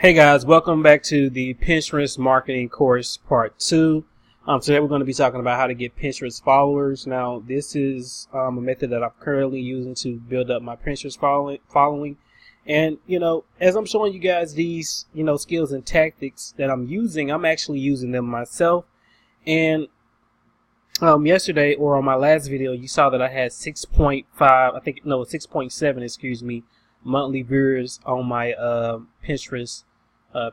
Hey guys, welcome back to the Pinterest marketing course part 2. Today we're going to be talking about how to get Pinterest followers. Now this is a method that I'm currently using to build up my Pinterest following. And as I'm showing you guys these skills and tactics that I'm using, I'm actually using them myself. And yesterday, or on my last video, you saw that I had 6.7, excuse me, monthly viewers on my Pinterest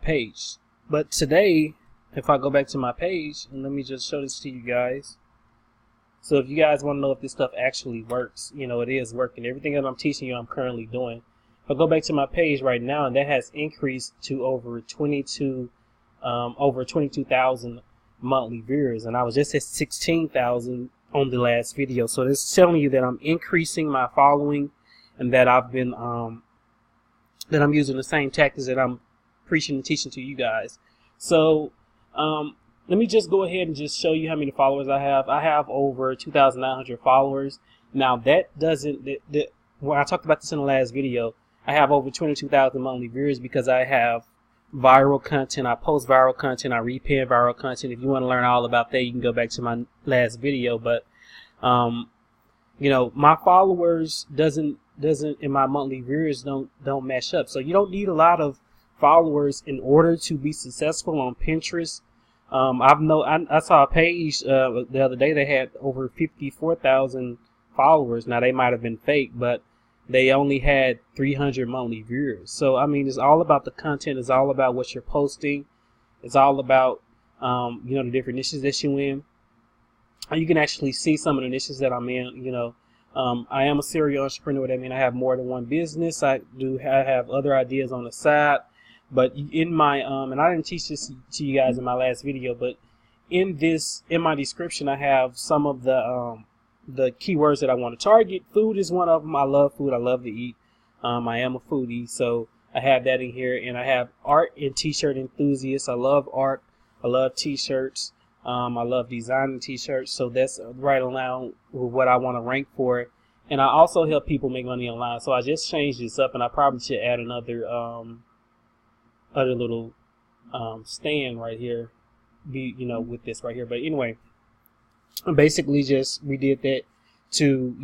page. But today, if I go back to my page, and let me just show this to you guys. So if you guys want to know if this stuff actually works, it is working. Everything that I'm teaching you, I'm currently doing. If I go back to my page right now, and that has increased to over 22,000 monthly viewers, and I was just at 16,000 on the last video. So it's telling you that I'm increasing my following, and that I've been that I'm using the same tactics that I'm preaching and teaching to you guys. So let me just go ahead and just show you how many followers I have. I have over 2,900 followers. Now that doesn't, when I talked about this in the last video, I have over 22,000 monthly viewers because I have viral content. I post viral content. I repin viral content. If you want to learn all about that, you can go back to my last video. But my followers doesn't and my monthly viewers don't match up. So you don't need a lot of followers in order to be successful on Pinterest. I saw a page the other day, they had over 54,000 followers. Now they might have been fake, but they only had 300 monthly viewers. So I mean, it's all about the content. It's all about what you're posting. It's all about the different niches that you're in. You can actually see some of the niches that I'm in. I am a serial entrepreneur. That means I have more than one business. I have other ideas on the side. But in my and I didn't teach this to you guys in my last video, but in my description, I have some of the keywords that I want to target. Food is one of them. I love food. I love to eat. I am a foodie, so I have that in here. And I have art and t-shirt enthusiasts. I love art. I love t-shirts. I love designing t-shirts. So that's right along with what I want to rank for. And I also help people make money online. So I just changed this up, and I probably should add another other little stand right here, with this right here. But anyway, basically just we did that to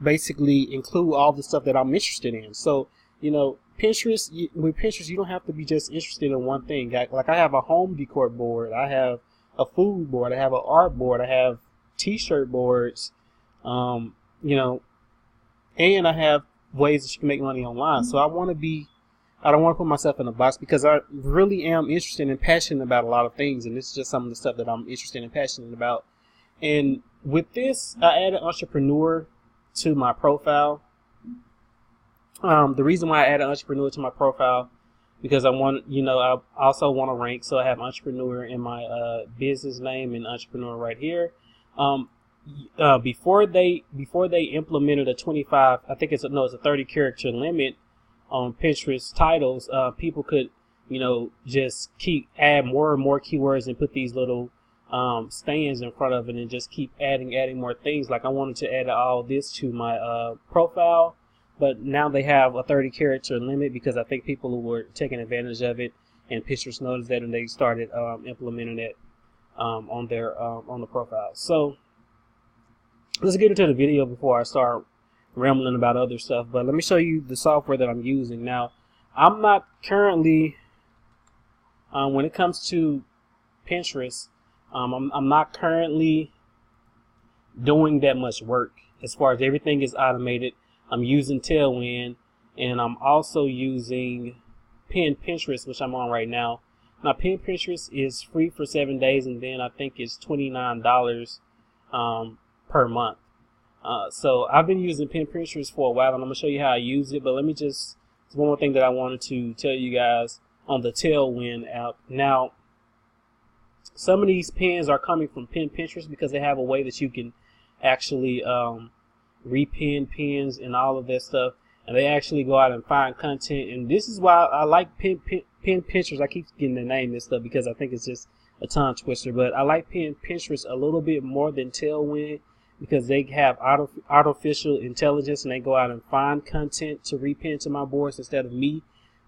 basically include all the stuff that I'm interested in. So Pinterest, with Pinterest, you don't have to be just interested in one thing. Like I have a home decor board, I have a food board, I have an art board, I have t-shirt boards, and I have ways that you can make money online. So I don't want to put myself in a box, because I really am interested and passionate about a lot of things, and this is just some of the stuff that I'm interested and passionate about. And with this, I added entrepreneur to my profile. The reason why I added entrepreneur to my profile, because I also want to rank. So I have entrepreneur in my business name and entrepreneur right here. Before they implemented a 25, I think it's a 30 character limit on Pinterest titles, people could just add more and more keywords and put these little stands in front of it and just keep adding more things. Like I wanted to add all this to my profile, but now they have a 30 character limit because I think people were taking advantage of it, and Pinterest noticed that, and they started implementing it on the profile. So let's get into the video before I start rambling about other stuff. But let me show you the software that I'm using. Now, I'm not currently when it comes to Pinterest, I'm not currently doing that much work. As far as everything is automated, I'm using Tailwind, and I'm also using Pinterest, which I'm on right now. Now, Pinterest is free for 7 days, and then I think it's $29 per month. So I've been using Pinterest for a while, and I'm going to show you how I use it. But there's one more thing that I wanted to tell you guys on the Tailwind app. Now, some of these pins are coming from Pinterest because they have a way that you can actually repin pins and all of that stuff. And they actually go out and find content. And this is why I like Pinterest. I keep getting the name and stuff because I think it's just a tongue twister. But I like Pinterest a little bit more than Tailwind, because they have artificial intelligence, and they go out and find content to repin to my boards instead of me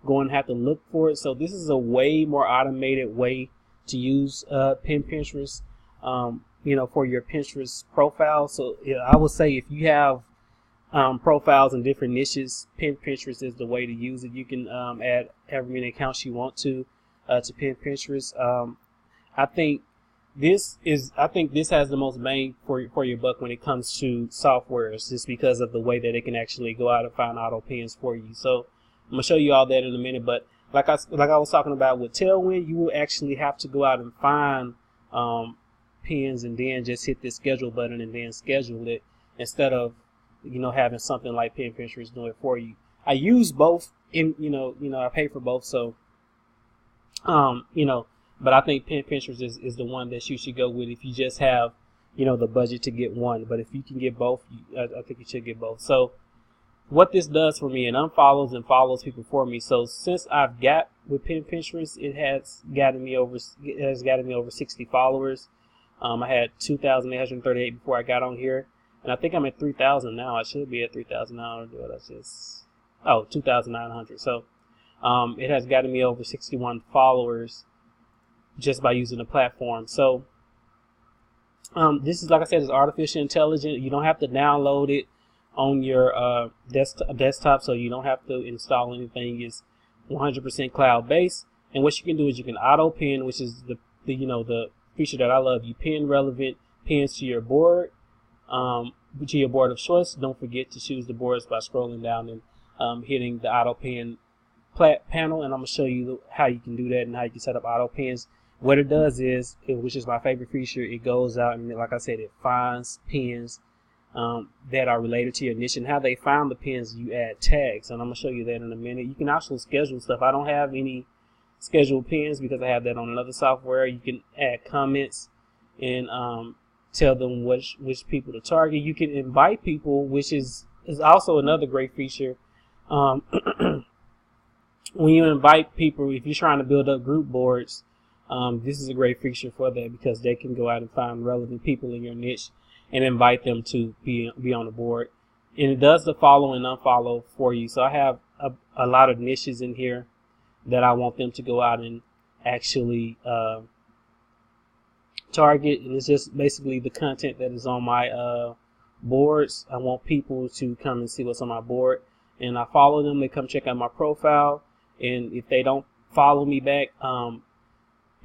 go and have to look for it. So this is a way more automated way to use Pinterest, for your Pinterest profile. So yeah, I would say if you have profiles in different niches, Pinterest is the way to use it. You can add however many accounts you want to Pinterest. I think this has the most bang for your buck when it comes to softwares, just because of the way that it can actually go out and find auto pins for you. So I'm gonna show you all that in a minute. But like I was talking about with Tailwind, you will actually have to go out and find pins and then just hit the schedule button and then schedule it, instead of having something like Pinterest do it for you. I use both I pay for both, so but I think Pinterest is the one that you should go with if you just have the budget to get one. But if you can get both, I think you should get both. So what this does for me, it unfollows and follows people for me. So since I've got with Pinterest, it has gotten me over 60 followers. I had 2,838 before I got on here, and I think I'm at 3,000 now. I should be at 3,000 now. That's just 2,900. So it has gotten me over 61 followers just by using the platform. So this is, like I said, is artificial intelligence. You don't have to download it on your desktop, so you don't have to install anything. It's 100% cloud based. And what you can do is you can auto pin, which is the feature that I love. You pin relevant pins to your board, to your board of choice. Don't forget to choose the boards by scrolling down and hitting the auto pin panel. And I'm gonna show you how you can do that and how you can set up auto pins. What it does is, which is my favorite feature, it goes out and, like I said, it finds pins that are related to your niche. And how they find the pins, you add tags, and I'm gonna show you that in a minute. You can also schedule stuff. I don't have any scheduled pins because I have that on another software. You can add comments and tell them which people to target. You can invite people, which is also another great feature. When you invite people, if you're trying to build up group boards, this is a great feature for that, because they can go out and find relevant people in your niche and invite them to be on the board. And it does the follow and unfollow for you. So I have a lot of niches in here that I want them to go out and actually target. And it's just basically the content that is on my boards. I want people to come and see what's on my board. And I follow them. They come check out my profile. And if they don't follow me back,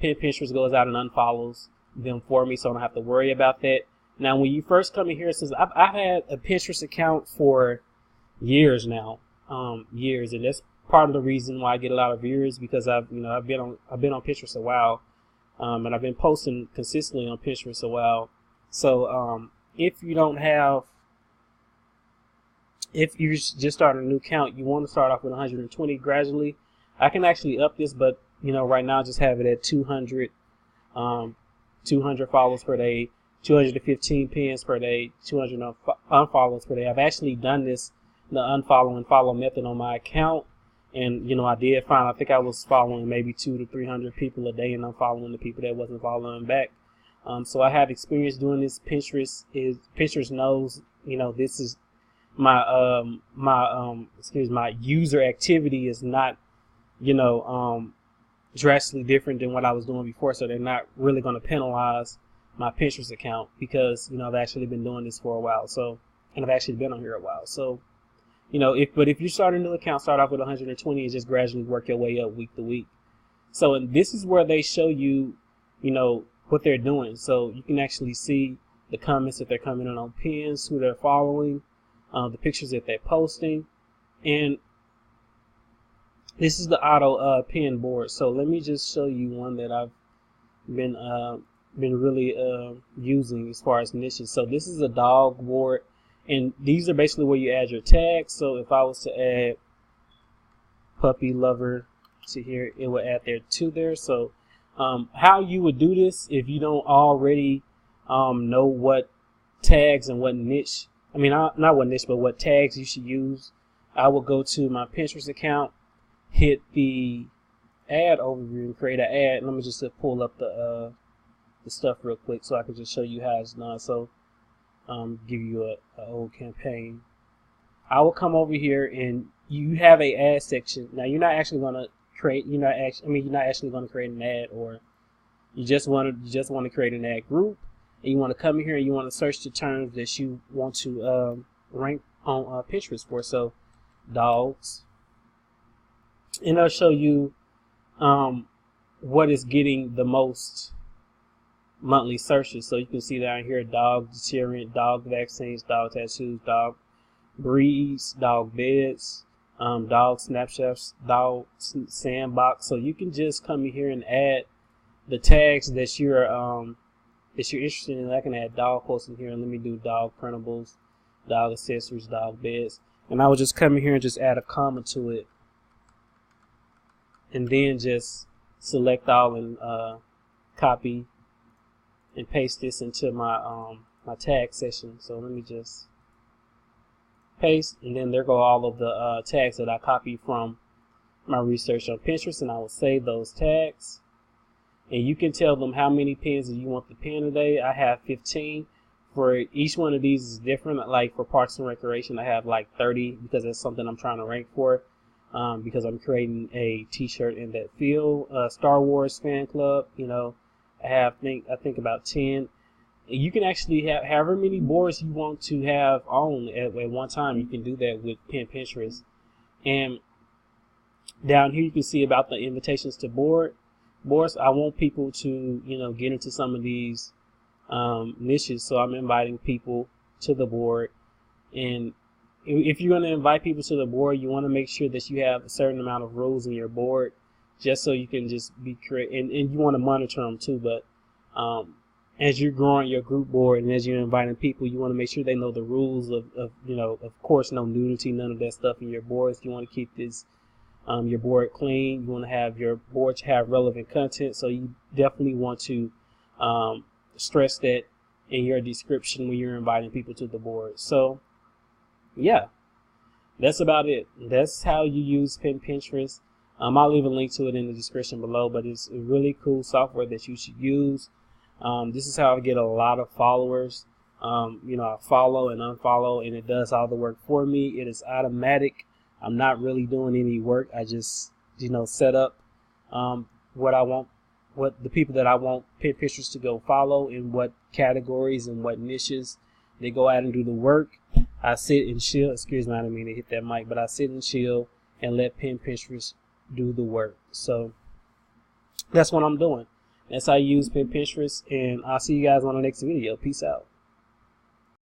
Pinterest goes out and unfollows them for me, so I don't have to worry about that. Now, when you first come in here, since I've had a Pinterest account for years now, years, and that's part of the reason why I get a lot of viewers, because I've been on Pinterest a while, and I've been posting consistently on Pinterest a while. So if you're just starting a new account, you want to start off with 120 gradually. I can actually up this, but right now I just have it at 200 followers per day, 215 pins per day, 200 unfollows per day. I've actually done the unfollow and follow method on my account, and I did find, I think I was following maybe 200 to 300 people a day and unfollowing the people that wasn't following back. So I have experience doing this. Pinterest knows, this is my my user activity is not, drastically different than what I was doing before, so they're not really going to penalize my Pinterest account, because I've actually been doing this for a while. So, and I've actually been on here a while. So, if you start a new account, start off with 120 and just gradually work your way up week to week. So, and this is where they show you, what they're doing. So you can actually see the comments that they're coming in on pins, who they're following, the pictures that they're posting, and this is the auto pin board. So let me just show you one that I've been really using as far as niches. So this is a dog board, and these are basically where you add your tags. So if I was to add puppy lover to here, it would add there to there. So how you would do this if you don't already know what tags and what niche, not what niche, but what tags you should use, I will go to my Pinterest account, hit the ad overview and create an ad. Let me just pull up the stuff real quick so I can just show you how it's done. So give you a old campaign. I will come over here and you have a ad section. Now you're not actually going to create, you're not actually going to create an ad, or you just want to create an ad group, and you want to come in here and you want to search the terms that you want to rank on Pinterest for. So dogs, and it'll show you what is getting the most monthly searches. So you can see down here: dog deterrent, dog vaccines, dog tattoos, dog breeds, dog beds, dog snapshots, dog sandbox. So you can just come in here and add the tags that you're interested in. I can add dog quotes in here. Let me do dog printables, dog accessories, dog beds, and I will just come in here and just add a comma to it, and then just select all and copy and paste this into my my tag section. So let me just paste, and then there go all of the tags that I copied from my research on Pinterest, and I will save those tags. And you can tell them how many pins that you want the pin today. I have 15. For each one of these is different. Like for Parks and Recreation, I have like 30 because that's something I'm trying to rank for. Because I'm creating a T-shirt in that field. Star Wars fan club, you know, I think about 10. You can actually have however many boards you want to have on at one time. You can do that with Pinterest. And down here you can see about the invitations to boards. I want people to, you know, get into some of these niches, so I'm inviting people to the board. And if you're going to invite people to the board, you want to make sure that you have a certain amount of rules in your board, just so you can just be creative, and you want to monitor them too. But as you're growing your group board and as you're inviting people, you want to make sure they know the rules of you know, of course, no nudity, none of that stuff in your boards. You want to keep this your board clean. You want to have your board to have relevant content, so you definitely want to stress that in your description when you're inviting people to the board. So yeah, that's about it. That's how you use Pinterest. I'll leave a link to it in the description below, but it's a really cool software that you should use. This is how I get a lot of followers. You know, I follow and unfollow, and it does all the work for me. It is automatic. I'm not really doing any work. I just, you know, set up what I want, what the people that I want Pinterest to go follow, in what categories and what niches. They go out and do the work. I sit and chill. Excuse me, I didn't mean to hit that mic, but I sit and chill and let Pinterest do the work. So that's what I'm doing. That's how I use Pinterest, and I'll see you guys on the next video. Peace out.